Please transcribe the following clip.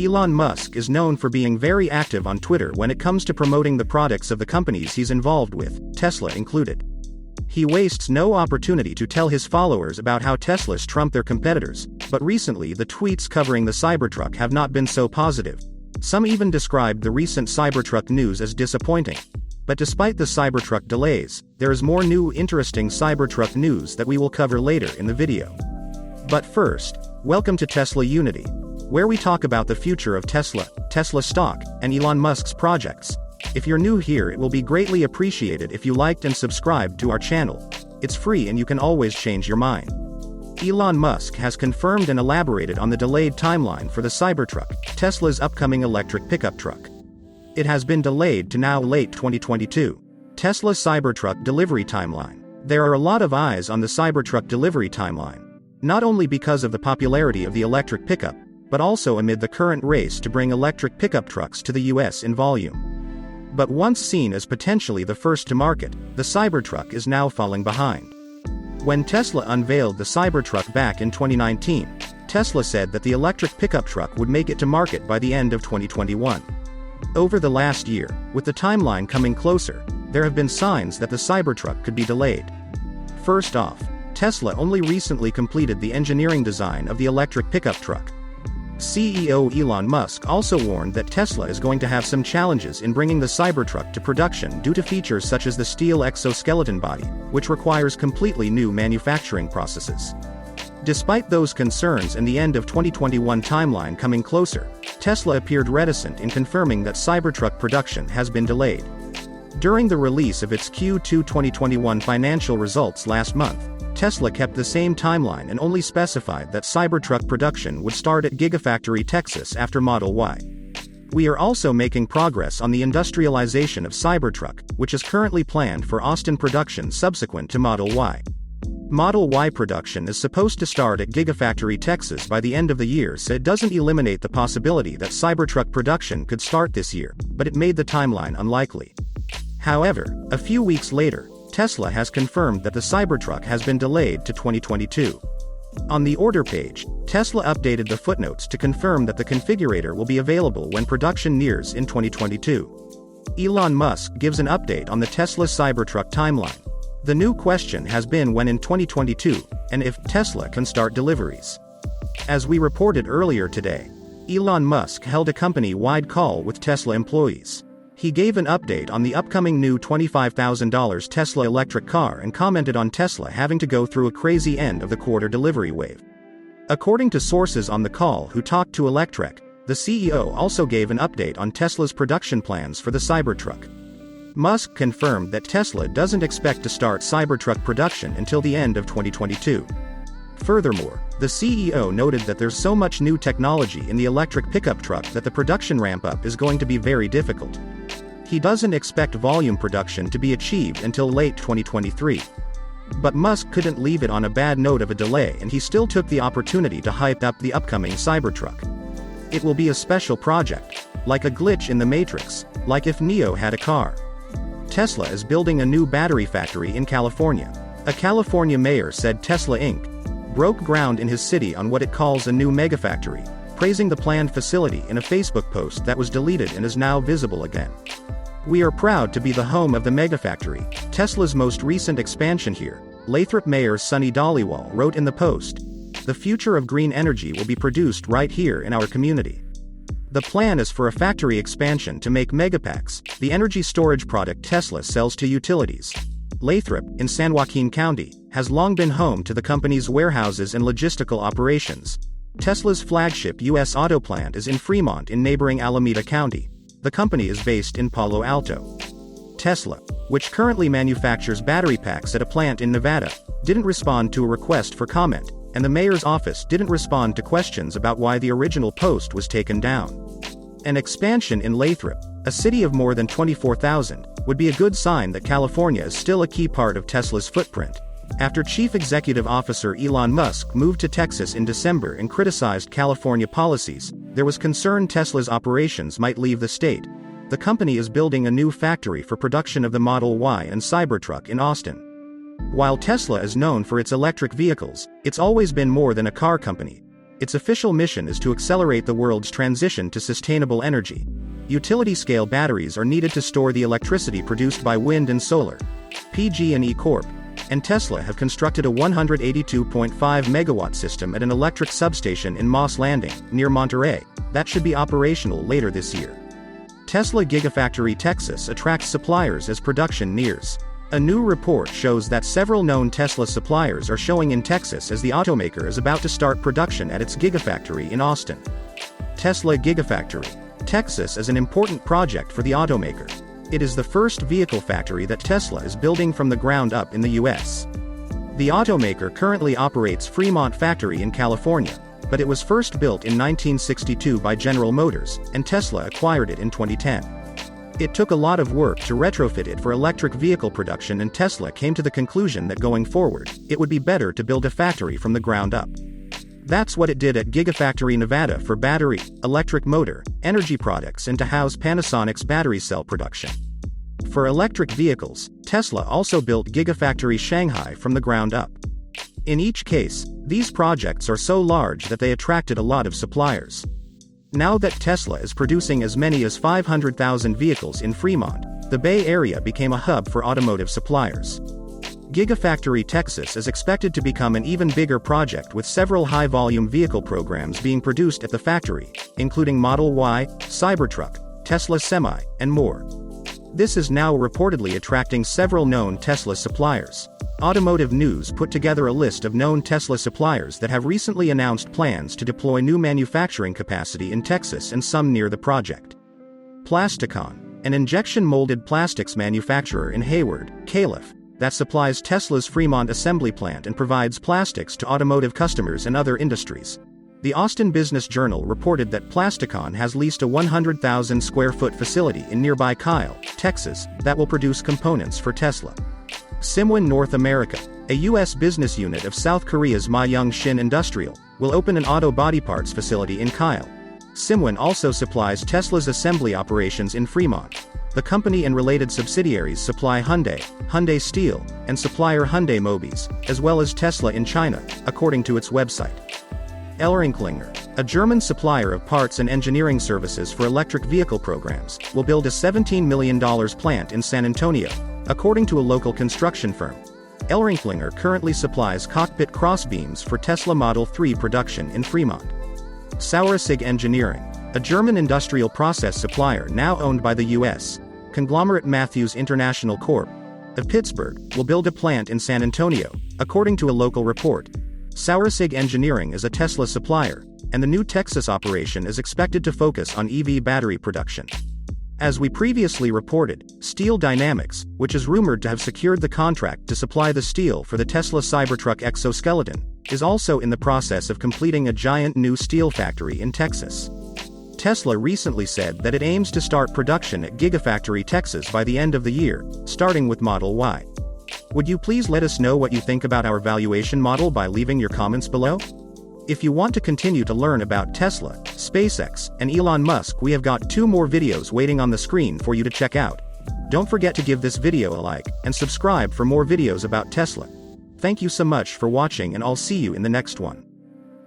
Elon Musk is known for being very active on Twitter when it comes to promoting the products of the companies he's involved with, Tesla included. He wastes no opportunity to tell his followers about how Teslas trump their competitors, but recently the tweets covering the Cybertruck have not been so positive. Some even described the recent Cybertruck news as disappointing. But despite the Cybertruck delays, there is more new interesting Cybertruck news that we will cover later in the video. But first, welcome to Tesla Unity, where we talk about the future of Tesla, Tesla stock, and Elon Musk's projects. If you're new here, it will be greatly appreciated if you liked and subscribed to our channel. It's free and you can always change your mind. Elon Musk has confirmed and elaborated on the delayed timeline for the Cybertruck, Tesla's upcoming electric pickup truck. It has been delayed to now late 2022. Tesla Cybertruck delivery timeline. There are a lot of eyes on the Cybertruck delivery timeline. Not only because of the popularity of the electric pickup, but also amid the current race to bring electric pickup trucks to the US in volume. But once seen as potentially the first to market, the Cybertruck is now falling behind. When Tesla unveiled the Cybertruck back in 2019, Tesla said that the electric pickup truck would make it to market by the end of 2021. Over the last year, with the timeline coming closer, there have been signs that the Cybertruck could be delayed. First off, Tesla only recently completed the engineering design of the electric pickup truck. CEO Elon Musk also warned that Tesla is going to have some challenges in bringing the Cybertruck to production due to features such as the steel exoskeleton body, which requires completely new manufacturing processes. Despite those concerns and the end of 2021 timeline coming closer, Tesla appeared reticent in confirming that Cybertruck production has been delayed. During the release of its Q2 2021 financial results last month, Tesla kept the same timeline and only specified that Cybertruck production would start at Gigafactory Texas after Model Y. We are also making progress on the industrialization of Cybertruck, which is currently planned for Austin production subsequent to Model Y. Model Y production is supposed to start at Gigafactory Texas by the end of the year, so it doesn't eliminate the possibility that Cybertruck production could start this year, but it made the timeline unlikely. However, a few weeks later, Tesla has confirmed that the Cybertruck has been delayed to 2022. On the order page, Tesla updated the footnotes to confirm that the configurator will be available when production nears in 2022. Elon Musk gives an update on the Tesla Cybertruck timeline. The new question has been when in 2022, and if Tesla can start deliveries. As we reported earlier today, Elon Musk held a company-wide call with Tesla employees. He gave an update on the upcoming new $25,000 Tesla electric car and commented on Tesla having to go through a crazy end of the quarter delivery wave. According to sources on the call who talked to Electrek, the CEO also gave an update on Tesla's production plans for the Cybertruck. Musk confirmed that Tesla doesn't expect to start Cybertruck production until the end of 2022. Furthermore, the CEO noted that there's so much new technology in the electric pickup truck that the production ramp-up is going to be very difficult. He doesn't expect volume production to be achieved until late 2023. But Musk couldn't leave it on a bad note of a delay, and he still took the opportunity to hype up the upcoming Cybertruck. It will be a special project, like a glitch in the Matrix, like if Neo had a car. Tesla is building a new battery factory in California. A California mayor said Tesla Inc. broke ground in his city on what it calls a new megafactory, praising the planned facility in a Facebook post that was deleted and is now visible again. "We are proud to be the home of the megafactory, Tesla's most recent expansion here," Lathrop Mayor Sunny Dhaliwal wrote in the post. "The future of green energy will be produced right here in our community. The plan is for a factory expansion to make Megapacks, the energy storage product Tesla sells to utilities." Lathrop, in San Joaquin County, has long been home to the company's warehouses and logistical operations. Tesla's flagship U.S. auto plant is in Fremont in neighboring Alameda County. The company is based in Palo Alto. Tesla, which currently manufactures battery packs at a plant in Nevada, didn't respond to a request for comment, and the mayor's office didn't respond to questions about why the original post was taken down. An expansion in Lathrop, a city of more than 24,000, would be a good sign that California is still a key part of Tesla's footprint. After Chief Executive Officer Elon Musk moved to Texas in December and criticized California policies, there was concern Tesla's operations might leave the state. The company is building a new factory for production of the Model Y and Cybertruck in Austin. While Tesla is known for its electric vehicles, it's always been more than a car company. Its official mission is to accelerate the world's transition to sustainable energy. Utility-scale batteries are needed to store the electricity produced by wind and solar. PG&E Corp. and Tesla have constructed a 182.5 megawatt system at an electric substation in Moss Landing, near Monterey, that should be operational later this year. Tesla Gigafactory Texas attracts suppliers as production nears. A new report shows that several known Tesla suppliers are showing in Texas as the automaker is about to start production at its Gigafactory in Austin. Tesla Gigafactory, Texas is an important project for the automaker. It is the first vehicle factory that Tesla is building from the ground up in the US. The automaker currently operates Fremont Factory in California, but it was first built in 1962 by General Motors, and Tesla acquired it in 2010. It took a lot of work to retrofit it for electric vehicle production, and Tesla came to the conclusion that going forward, it would be better to build a factory from the ground up. That's what it did at Gigafactory Nevada for battery, electric motor, energy products, and to house Panasonic's battery cell production. For electric vehicles, Tesla also built Gigafactory Shanghai from the ground up. In each case, these projects are so large that they attracted a lot of suppliers. Now that Tesla is producing as many as 500,000 vehicles in Fremont, the Bay Area became a hub for automotive suppliers. Gigafactory Texas is expected to become an even bigger project, with several high-volume vehicle programs being produced at the factory, including Model Y, Cybertruck, Tesla Semi, and more. This is now reportedly attracting several known Tesla suppliers. Automotive News put together a list of known Tesla suppliers that have recently announced plans to deploy new manufacturing capacity in Texas and some near the project. Plasticon, an injection-molded plastics manufacturer in Hayward, Calif., that supplies Tesla's Fremont assembly plant and provides plastics to automotive customers and other industries. The Austin Business Journal reported that Plasticon has leased a 100,000 square foot facility in nearby Kyle, Texas, that will produce components for Tesla. Simwin North America, a U.S. business unit of South Korea's Myung Shin Industrial, will open an auto body parts facility in Kyle. Simwin also supplies Tesla's assembly operations in Fremont. The company and related subsidiaries supply Hyundai, Hyundai Steel, and supplier Hyundai Mobis, as well as Tesla in China, according to its website. Elringklinger, a German supplier of parts and engineering services for electric vehicle programs, will build a $17 million plant in San Antonio, according to a local construction firm. Elringklinger currently supplies cockpit crossbeams for Tesla Model 3 production in Fremont. Sauersig Engineering, a German industrial process supplier now owned by the U.S. conglomerate Matthews International Corp. of Pittsburgh, will build a plant in San Antonio, according to a local report. Sauersig Engineering is a Tesla supplier, and the new Texas operation is expected to focus on EV battery production. As we previously reported, Steel Dynamics, which is rumored to have secured the contract to supply the steel for the Tesla Cybertruck exoskeleton, is also in the process of completing a giant new steel factory in Texas. Tesla recently said that it aims to start production at Gigafactory Texas by the end of the year, starting with Model Y. Would you please let us know what you think about our valuation model by leaving your comments below? If you want to continue to learn about Tesla, SpaceX, and Elon Musk, we have got 2 more videos waiting on the screen for you to check out. Don't forget to give this video a like, and subscribe for more videos about Tesla. Thank you so much for watching, and I'll see you in the next one.